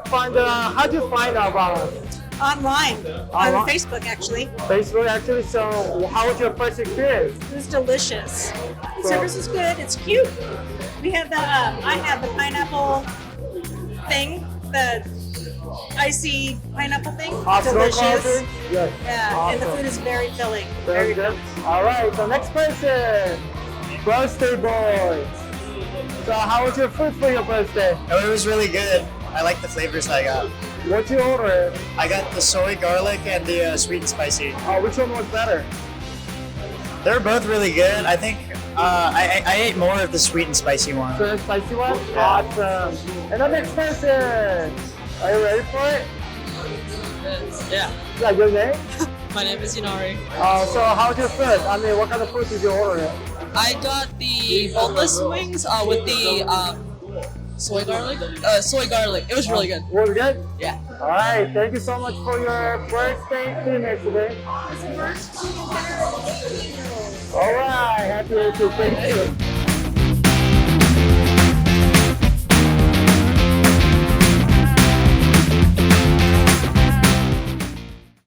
How do you find about us? Online, Online? on Facebook actually. Facebook actually. So how was your first experience? It was delicious. The service is good. It's cute. We have the I have the pineapple thing, the icy pineapple thing. Delicious. Yes. Yeah, Awesome. and the food is very filling. Very good. All right. So next person, birthday boy. So how was your food for your birthday? Oh, it was really good. I like the flavors I got. What you order? I got the soy garlic and the sweet and spicy. Which one was better? They're both really good. I think I ate more of the sweet and spicy one. So the spicy one? Yeah. Awesome. And the next person. Are you ready for it? Yeah, Yeah, your name? my name is Yori. So how's your food? I mean, what kind of food did you order? I got the boneless wings with the soy garlic. Soy garlic. It was really good. Was it good? Yeah. All right. Thank you so much for your birthday dinner today. All right. Happy to thank you.